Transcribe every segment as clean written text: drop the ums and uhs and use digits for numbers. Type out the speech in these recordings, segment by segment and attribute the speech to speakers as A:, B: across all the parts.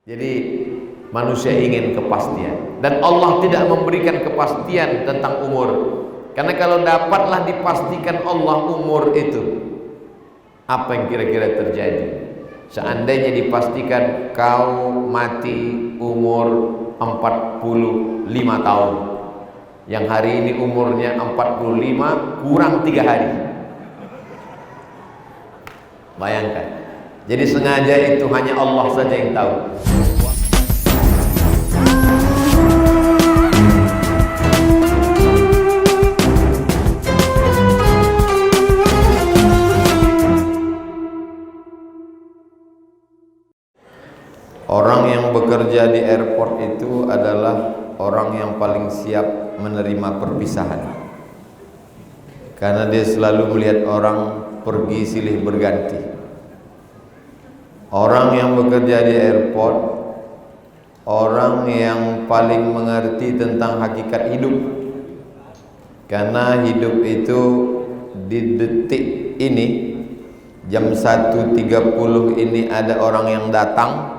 A: Jadi manusia ingin kepastian, dan Allah tidak memberikan kepastian tentang umur. Karena kalau dapatlah dipastikan Allah umur itu, apa yang kira-kira terjadi? Seandainya dipastikan kau mati umur 45 tahun, yang hari ini umurnya 45 kurang 3 hari. Bayangkan. Jadi sengaja itu hanya Allah saja yang tahu. Orang yang bekerja di airport itu adalah orang yang paling siap menerima perpisahan, karena dia selalu melihat orang pergi silih berganti. Orang yang bekerja di airport, orang yang paling mengerti tentang hakikat hidup, karena hidup itu di detik ini jam 1.30 ini ada orang yang datang,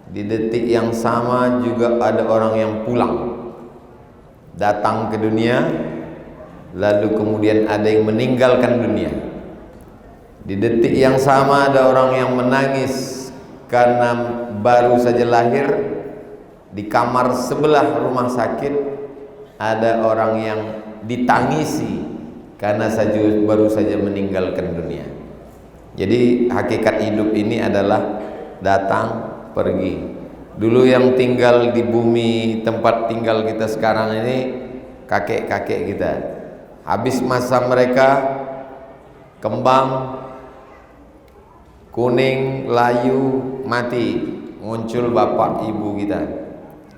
A: di detik yang sama juga ada orang yang pulang, datang ke dunia, lalu kemudian ada yang meninggalkan dunia. Di detik yang sama ada orang yang menangis karena baru saja lahir, di kamar sebelah rumah sakit ada orang yang ditangisi karena baru saja meninggalkan dunia. Jadi hakikat hidup ini adalah datang pergi. Dulu yang tinggal di bumi tempat tinggal kita sekarang ini, kakek-kakek kita, habis masa mereka kembang, kuning, layu, mati, muncul bapak ibu kita.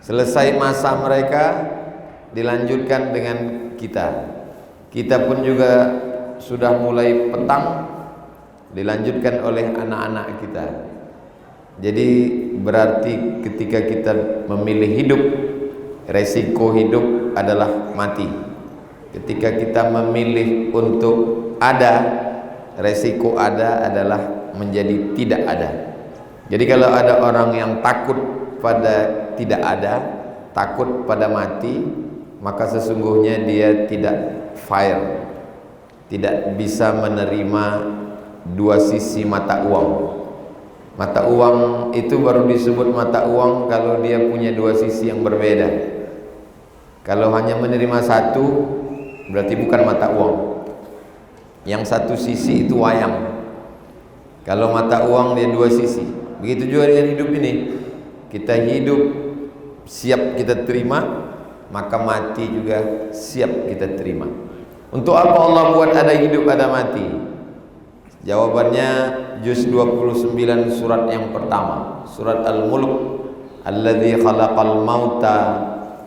A: Selesai masa mereka, dilanjutkan dengan kita. Kita pun juga sudah mulai petang, dilanjutkan oleh anak-anak kita. Jadi berarti ketika kita memilih hidup, resiko hidup adalah mati. Ketika kita memilih untuk ada, resiko ada adalah menjadi tidak ada. Jadi kalau ada orang yang takut pada tidak ada, takut pada mati, maka sesungguhnya dia tidak fair, tidak bisa menerima dua sisi mata uang. Mata uang itu baru disebut mata uang kalau dia punya dua sisi yang berbeda. Kalau hanya menerima satu, berarti bukan mata uang. Yang satu sisi itu wayang. Kalau mata uang dia dua sisi. Begitu juga dengan hidup ini. Kita hidup siap kita terima, maka mati juga siap kita terima. Untuk apa Allah buat ada hidup ada mati? Jawabannya juz 29 surat yang pertama, surat Al-Mulk. Alladzi khalaqal mauta,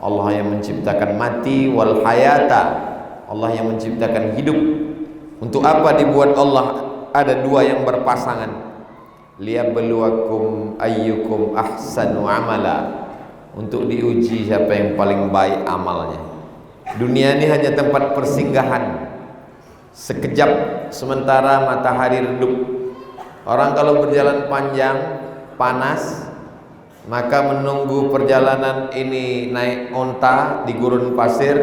A: Allah yang menciptakan mati, wal hayata, Allah yang menciptakan hidup. Untuk apa dibuat Allah ada dua yang berpasangan? Liyabluwakum ayyukum ahsanu amala, untuk diuji siapa yang paling baik amalnya. Dunia ini hanya tempat persinggahan sekejap, sementara matahari redup. Orang kalau berjalan panjang, panas, maka menunggu perjalanan ini naik onta di gurun pasir,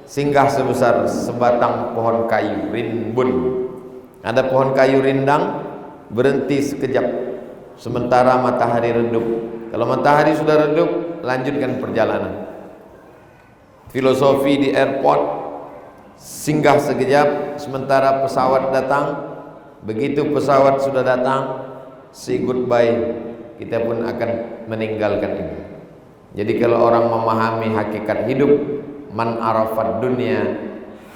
A: singgah sebesar sebatang pohon kayu rimbun. Ada pohon kayu rindang, berhenti sekejap, sementara matahari redup. Kalau matahari sudah redup, lanjutkan perjalanan. Filosofi di airport, singgah sekejap, sementara pesawat datang. Begitu pesawat sudah datang, say goodbye, kita pun akan meninggalkan ini. Jadi kalau orang memahami hakikat hidup, man arafat dunia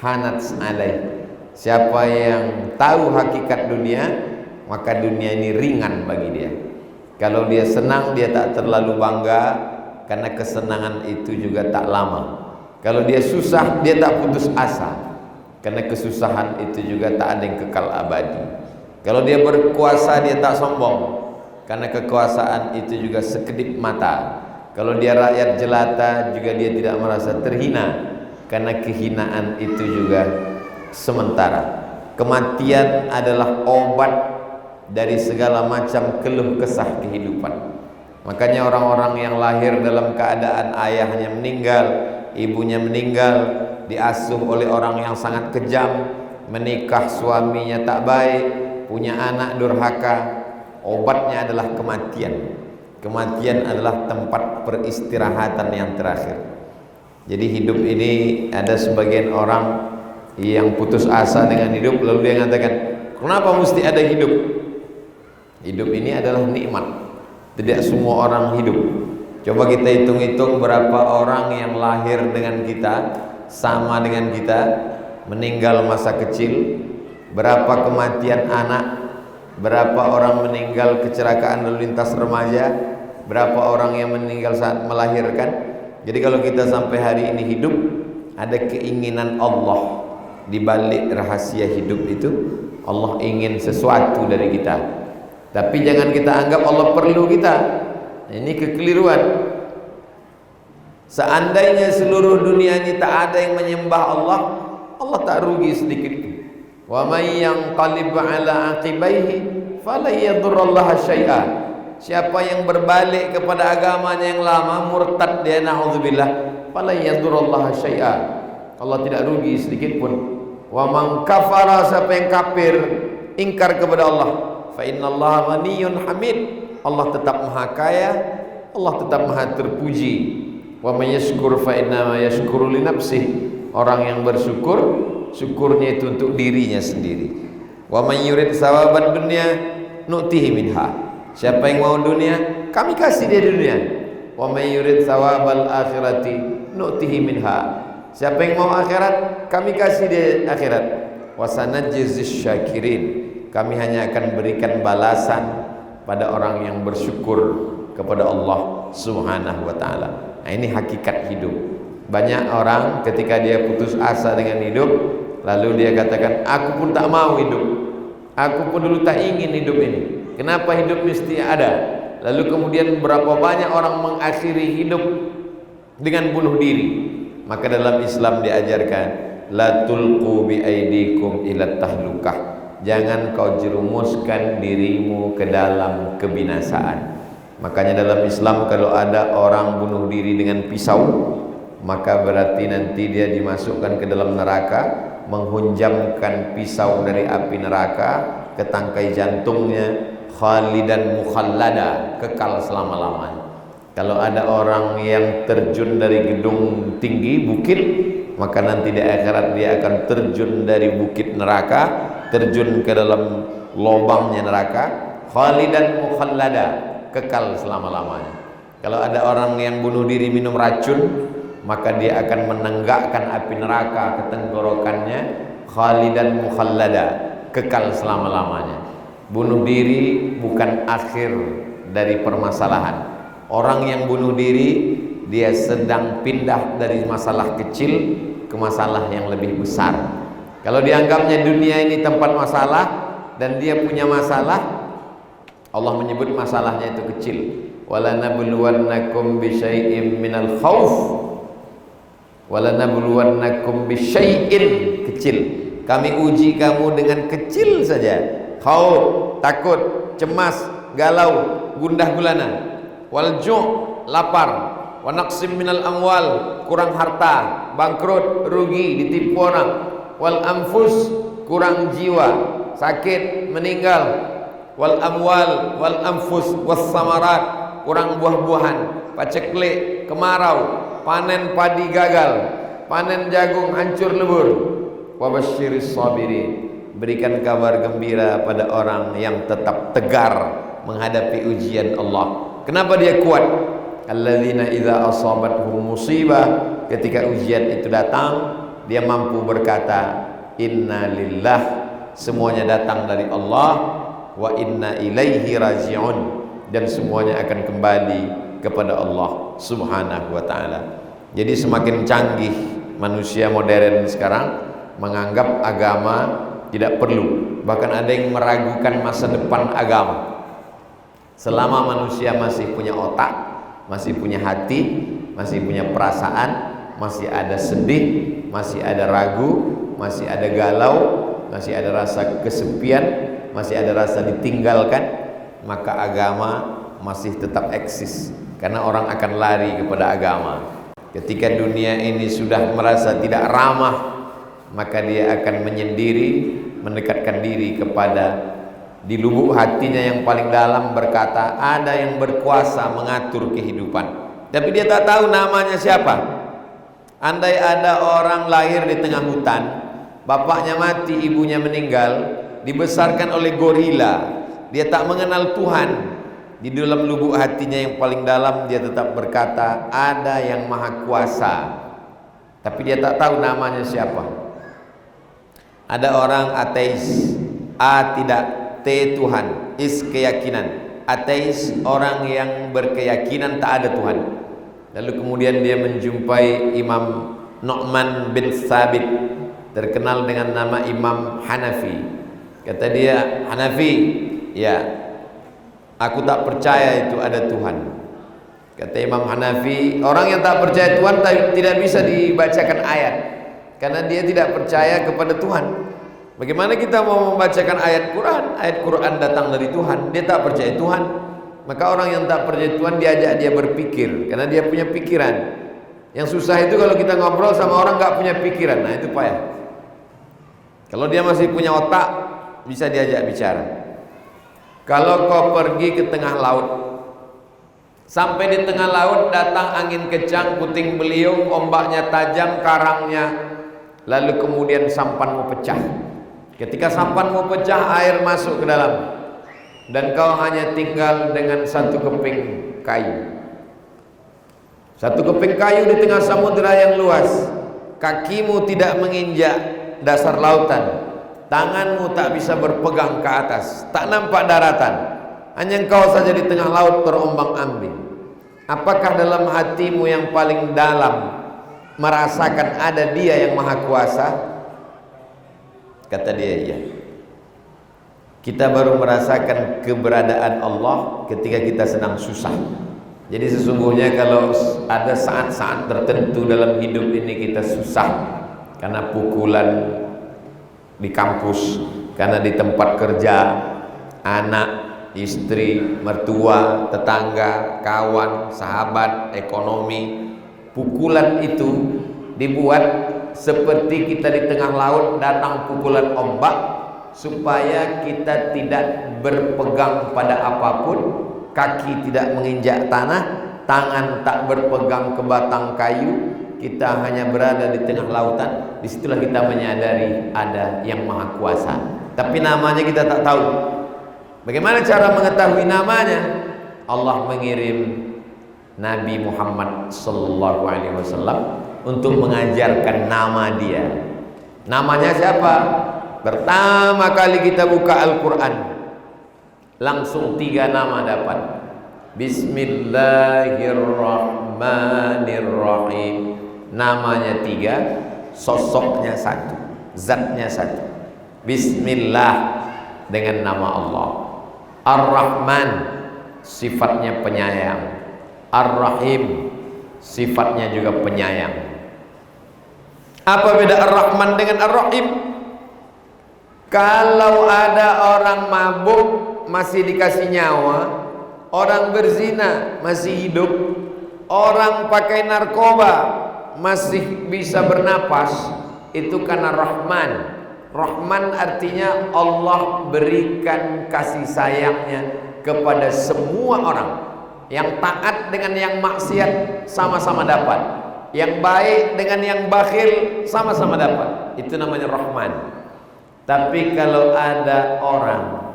A: hanat alai, siapa yang tahu hakikat dunia, maka dunia ini ringan bagi dia. Kalau dia senang, dia tak terlalu bangga, karena kesenangan itu juga tak lama. Kalau dia susah, dia tak putus asa, karena kesusahan itu juga tak ada yang kekal abadi. Kalau dia berkuasa, dia tak sombong, karena kekuasaan itu juga sekedip mata. Kalau dia rakyat jelata, juga dia tidak merasa terhina, karena kehinaan itu juga sementara. Kematian adalah obat dari segala macam keluh kesah kehidupan. Makanya orang-orang yang lahir dalam keadaan ayahnya meninggal, ibunya meninggal, diasuh oleh orang yang sangat kejam, menikah suaminya tak baik, punya anak durhaka, obatnya adalah kematian. Kematian adalah tempat peristirahatan yang terakhir. Jadi hidup ini, ada sebagian orang yang putus asa dengan hidup, lalu dia mengatakan, kenapa mesti ada hidup? Hidup ini adalah nikmat. Tidak semua orang hidup. Coba kita hitung-hitung berapa orang yang lahir dengan kita, sama dengan kita, meninggal masa kecil, berapa kematian anak, berapa orang meninggal kecelakaan lalu lintas remaja, berapa orang yang meninggal saat melahirkan. Jadi kalau kita sampai hari ini hidup, ada keinginan Allah di balik rahasia hidup itu. Allah ingin sesuatu dari kita. Tapi jangan kita anggap Allah perlu kita. Ini kekeliruan. Seandainya seluruh dunia ini tak ada yang menyembah Allah, Allah tak rugi sedikit. Wa may yanqalib ala aqibaihi fala yadurrallaha syai'a. Siapa yang berbalik kepada agamanya yang lama, murtad dia, naudzubillah, fala yadurrallaha syai'a. Allah tidak rugi sedikit pun. Wa man kafara, siapa yang kafir, ingkar kepada Allah, fa innallaha ghaniyyun hamid. Allah tetap maha kaya, Allah tetap maha terpuji. Wa may yashkur fa inna ma yashkuru li nafsih. Orang yang bersyukur, syukurnya itu untuk dirinya sendiri. Wa may yurid sawabad dunya nu'tihi minha. Siapa yang mau dunia, kami kasih dia dunia. Wa may yurid sawabal akhirati nu'tihi minha. Siapa yang mau akhirat, kami kasih dia akhirat. Wa sanajziz syakirin. Kami hanya akan berikan balasan pada orang yang bersyukur kepada Allah Subhanahu wa ta'ala. Nah, ini hakikat hidup. Banyak orang ketika dia putus asa dengan hidup, lalu dia katakan, aku pun tak mau hidup, aku pun dulu tak ingin hidup ini, kenapa hidup mesti ada? Lalu kemudian berapa banyak orang mengakhiri hidup dengan bunuh diri. Maka dalam Islam diajarkan, la tulqu bi aidikum ila tahlukah. Jangan kau jerumuskan dirimu ke dalam kebinasaan. Makanya dalam Islam kalau ada orang bunuh diri dengan pisau, maka berarti nanti dia dimasukkan ke dalam neraka, menghunjamkan pisau dari api neraka ke tangkai jantungnya, khalidan mukhallada, kekal selama-lamanya. Kalau ada orang yang terjun dari gedung tinggi, bukit, maka nanti di akhirat dia akan terjun dari bukit neraka, terjun ke dalam lubangnya neraka, khalidan mukhallada, kekal selama-lamanya. Kalau ada orang yang bunuh diri minum racun, maka dia akan menenggakkan api neraka ke tenggorokannya, khalidan mukhallada, kekal selama-lamanya. Bunuh diri bukan akhir dari permasalahan. Orang yang bunuh diri, dia sedang pindah dari masalah kecil ke masalah yang lebih besar. Kalau dianggapnya dunia ini tempat masalah dan dia punya masalah, Allah menyebut masalahnya itu kecil. Wala nabluwannakum bisyai'im minal khauf, wala nabluwannakum bisyai'in, kecil. Kami uji kamu dengan kecil saja. Khauf, takut, cemas, galau, gundah gulana. Wal ju', lapar. Wa naqsim minal amwal, kurang harta, bangkrut, rugi, ditipu orang. Wal anfus, kurang jiwa, sakit, meninggal. Wal amwal wal anfus was samarat, kurang buah-buahan, paceklik, kemarau, panen padi gagal, panen jagung hancur lebur. Wa basyiris sabirin, berikan kabar gembira pada orang yang tetap tegar menghadapi ujian Allah. Kenapa dia kuat? Alladzina idza asabatuhum musibah, ketika ujian itu datang, dia mampu berkata, inna lillah, semuanya datang dari Allah, wa inna ilaihi raji'un, dan semuanya akan kembali kepada Allah Subhanahu wa ta'ala. Jadi semakin canggih manusia modern sekarang, menganggap agama tidak perlu, bahkan ada yang meragukan masa depan agama. Selama manusia masih punya otak, masih punya hati, masih punya perasaan, masih ada sedih, masih ada ragu, masih ada galau, masih ada rasa kesepian, masih ada rasa ditinggalkan, maka agama masih tetap eksis, karena orang akan lari kepada agama. Ketika dunia ini sudah merasa tidak ramah, maka dia akan menyendiri, mendekatkan diri kepada, di lubuk hatinya yang paling dalam berkata, ada yang berkuasa mengatur kehidupan, tapi dia tak tahu namanya siapa. Andai ada orang lahir di tengah hutan, bapaknya mati, ibunya meninggal, dibesarkan oleh gorila, dia tak mengenal Tuhan, di dalam lubuk hatinya yang paling dalam dia tetap berkata, ada yang maha kuasa, tapi dia tak tahu namanya siapa. Ada orang ateis, A tidak, T Tuhan, is keyakinan. Ateis orang yang berkeyakinan tak ada Tuhan. Lalu kemudian dia menjumpai Imam Nu'man bin Thabit, terkenal dengan nama Imam Hanafi. Kata dia, Hanafi, ya, aku tak percaya itu ada Tuhan. Kata Imam Hanafi, orang yang tak percaya Tuhan tidak bisa dibacakan ayat, karena dia tidak percaya kepada Tuhan. Bagaimana kita mau membacakan ayat Quran? Ayat Quran datang dari Tuhan, dia tak percaya Tuhan. Maka orang yang tak percaya Tuhan diajak dia berpikir, karena dia punya pikiran. Yang susah itu kalau kita ngobrol sama orang gak punya pikiran, nah itu payah. Kalau dia masih punya otak, bisa diajak bicara. Kalau kau pergi ke tengah laut, sampai di tengah laut datang angin kencang, puting beliung, ombaknya tajam, karangnya, lalu kemudian sampanmu pecah. Ketika sampanmu pecah, air masuk ke dalam, dan kau hanya tinggal dengan satu keping kayu. Satu keping kayu di tengah samudera yang luas. Kakimu tidak menginjak dasar lautan, tanganmu tak bisa berpegang ke atas, tak nampak daratan, hanya engkau saja di tengah laut terombang-ambing. Apakah dalam hatimu yang paling dalam merasakan ada Dia yang maha kuasa? Kata dia, iya. Kita baru merasakan keberadaan Allah ketika kita sedang susah. Jadi sesungguhnya kalau ada saat-saat tertentu dalam hidup ini kita susah, karena pukulan di kampus, karena di tempat kerja, anak, istri, mertua, tetangga, kawan, sahabat, ekonomi, pukulan itu dibuat seperti kita di tengah laut datang pukulan ombak, supaya kita tidak berpegang pada apapun, kaki tidak menginjak tanah, tangan tak berpegang ke batang kayu, kita hanya berada di tengah lautan. Disitulah kita menyadari ada yang maha kuasa, tapi namanya kita tak tahu. Bagaimana cara mengetahui namanya? Allah mengirim Nabi Muhammad SAW untuk mengajarkan nama Dia. Namanya siapa? Pertama kali kita buka Al-Quran, langsung 3 nama dapat. Bismillahirrahmanirrahim. Namanya 3, sosoknya 1, zatnya 1. Bismillah, dengan nama Allah. Ar-Rahman, sifatnya penyayang. Ar-Rahim, sifatnya juga penyayang. Apa beda Ar-Rahman dengan Ar-Rahim? Kalau ada orang mabuk masih dikasih nyawa, orang berzina masih hidup, orang pakai narkoba masih bisa bernapas, itu karena Rahman. Rahman artinya Allah berikan kasih sayangnya kepada semua orang. Yang taat dengan yang maksiat sama-sama dapat, yang baik dengan yang bakhil sama-sama dapat. Itu namanya Rahman. Tapi kalau ada orang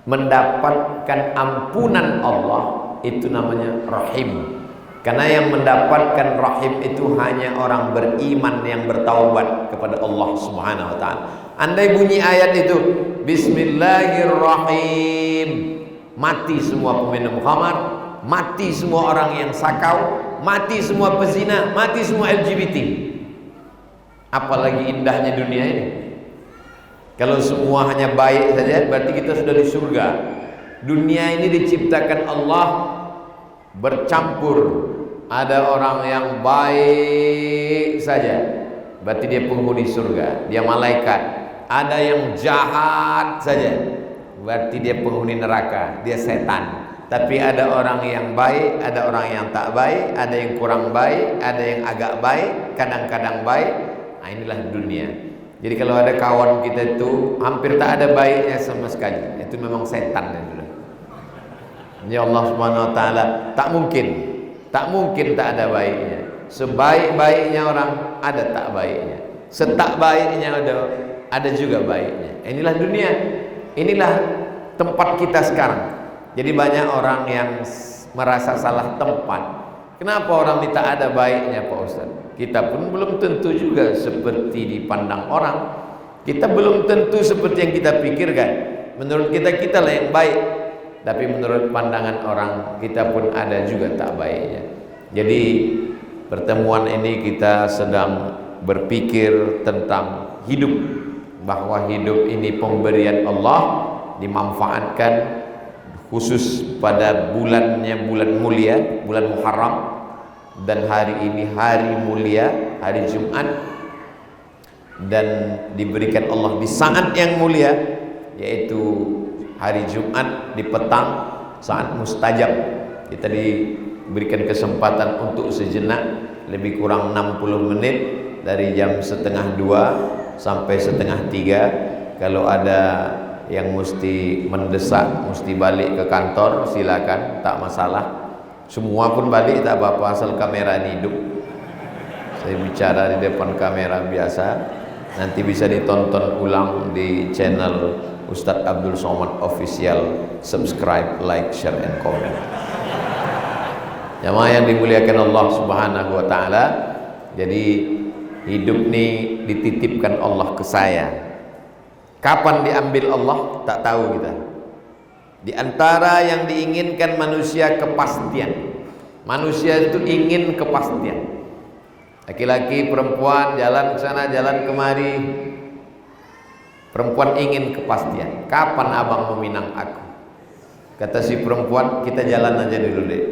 A: mendapatkan ampunan Allah, itu namanya Rahim. Karena yang mendapatkan Rahim itu hanya orang beriman yang bertaubat kepada Allah Subhanahu wa ta'ala. Andai bunyi ayat itu Bismillahirrahim, mati semua peminum khamar, mati semua orang yang sakau, mati semua pezina, mati semua LGBT. Apalagi indahnya dunia ini. Kalau semua hanya baik saja, berarti kita sudah di surga. Dunia ini diciptakan Allah bercampur. Ada orang yang baik saja, berarti dia penghuni surga, dia malaikat. Ada yang jahat saja, berarti dia penghuni neraka, dia setan. Tapi ada orang yang baik, ada orang yang tak baik, ada yang kurang baik, ada yang agak baik, kadang-kadang baik. Nah, inilah dunia. Jadi kalau ada kawan kita itu hampir tak ada baiknya sama sekali, itu memang setan itu. Ya Allah Subhanahu wa taala tak mungkin tak ada baiknya. Sebaik-baiknya orang ada tak baiknya. Setak baiknya ada juga baiknya. Inilah dunia. Inilah tempat kita sekarang. Jadi banyak orang yang merasa salah tempat. Kenapa orang ini tak ada baiknya Pak Ustaz? Kita pun belum tentu juga seperti dipandang orang. Kita belum tentu seperti yang kita pikirkan. Menurut kita lah yang baik. Tapi menurut pandangan orang, kita pun ada juga tak baiknya. Jadi pertemuan ini kita sedang berpikir tentang hidup, bahwa hidup ini pemberian Allah, dimanfaatkan khusus pada bulannya bulan mulia, bulan Muharram, dan hari ini hari mulia, hari Jumat, dan diberikan Allah di saat yang mulia, yaitu hari Jumat di petang, saat mustajab. Kita diberikan kesempatan untuk sejenak, lebih kurang 60 menit, dari jam 1:30 sampai 1:30. Kalau ada yang mesti mendesak, mesti balik ke kantor, silakan, tak masalah. Semua pun balik tak apa-apa, asal kamera ini hidup. Saya bicara di depan kamera biasa, nanti bisa ditonton ulang di channel Ustadz Abdul Somad Official. Subscribe, like, share, and comment. Jamaah yang dimuliakan Allah Subhanahu wa taala. Jadi hidup ini dititipkan Allah ke saya. Kapan diambil Allah tak tahu kita. Di antara yang diinginkan manusia, kepastian. Manusia itu ingin kepastian. Laki-laki, perempuan, jalan ke sana, jalan kemari. Perempuan ingin kepastian. Kapan abang meminang aku? Kata si perempuan, kita jalan aja dulu deh.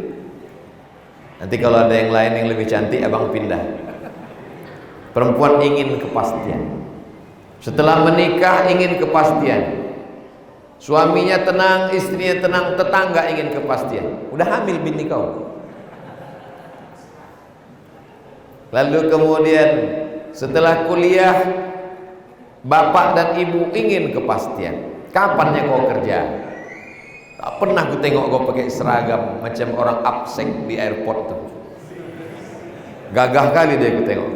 A: Nanti kalau ada yang lain yang lebih cantik, abang pindah. Perempuan ingin kepastian. Setelah menikah ingin kepastian. Suaminya tenang, istrinya tenang, tetangga ingin kepastian. Udah hamil bini kau. Lalu kemudian setelah kuliah, bapak dan ibu ingin kepastian. Kapannya kau kerja? Tak pernah ku tengok kau pakai seragam macam orang absek di airport tuh. Gagah kali dia ku tengok.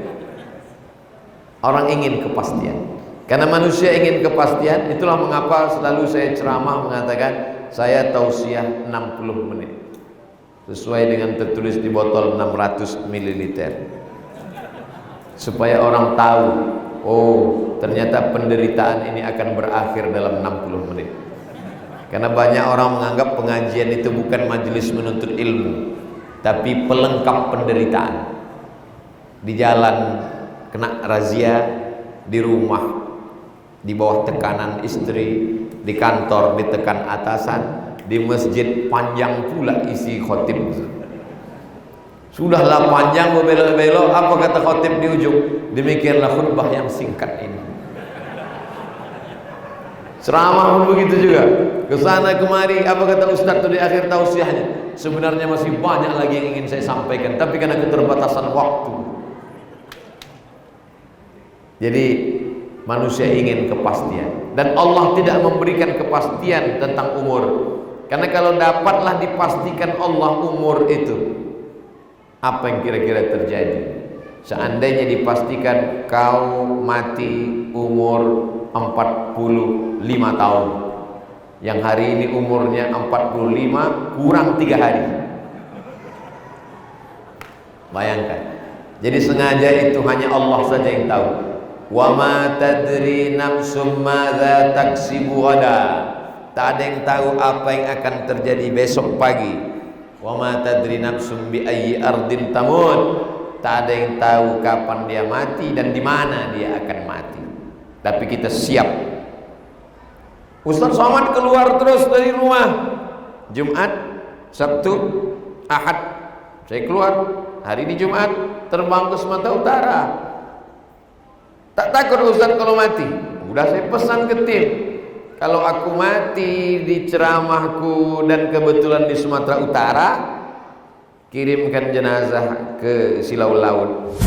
A: Orang ingin kepastian. Karena manusia ingin kepastian, itulah mengapa selalu saya ceramah mengatakan saya tausiah 60 menit. Sesuai dengan tertulis di botol 600 ml. Supaya orang tahu, oh ternyata penderitaan ini akan berakhir dalam 60 menit. Karena banyak orang menganggap pengajian itu bukan majelis menuntut ilmu, tapi pelengkap penderitaan. Di jalan kena razia, di rumah di bawah tekanan istri, di kantor ditekan atasan, di masjid panjang pula isi khotib. Sudahlah panjang berbelok-belok, apa kata khotib di ujung? Demikianlah khutbah yang singkat ini. Ceramah pun begitu juga. Kesana kemari, apa kata ustaz itu di akhir tausiahnya? Sebenarnya masih banyak lagi yang ingin saya sampaikan, tapi karena keterbatasan waktu. Jadi manusia ingin kepastian, dan Allah tidak memberikan kepastian tentang umur. Karena kalau dapatlah dipastikan Allah umur itu, apa yang kira-kira terjadi? Seandainya dipastikan kau mati umur 45 tahun, yang hari ini umurnya 45 kurang 3 hari. Bayangkan. Jadi sengaja itu hanya Allah saja yang tahu. Wa ma tadri nafsum madza taksibu ghadan. Tak ada yang tahu apa yang akan terjadi besok pagi. Wa ma tadri nafsum bi ayyi ardin tamut. Tak ada yang tahu kapan dia mati dan di mana dia akan mati. Tapi kita siap. Ustaz Somad keluar terus dari rumah. Jumat, Sabtu, Ahad. Saya keluar. Hari ini Jumat, terbang ke Sumatera Utara. Tak takut Ustaz kalau mati. Udah saya pesan ke tim, kalau aku mati di ceramahku dan kebetulan di Sumatera Utara, kirimkan jenazah ke Silau Laut.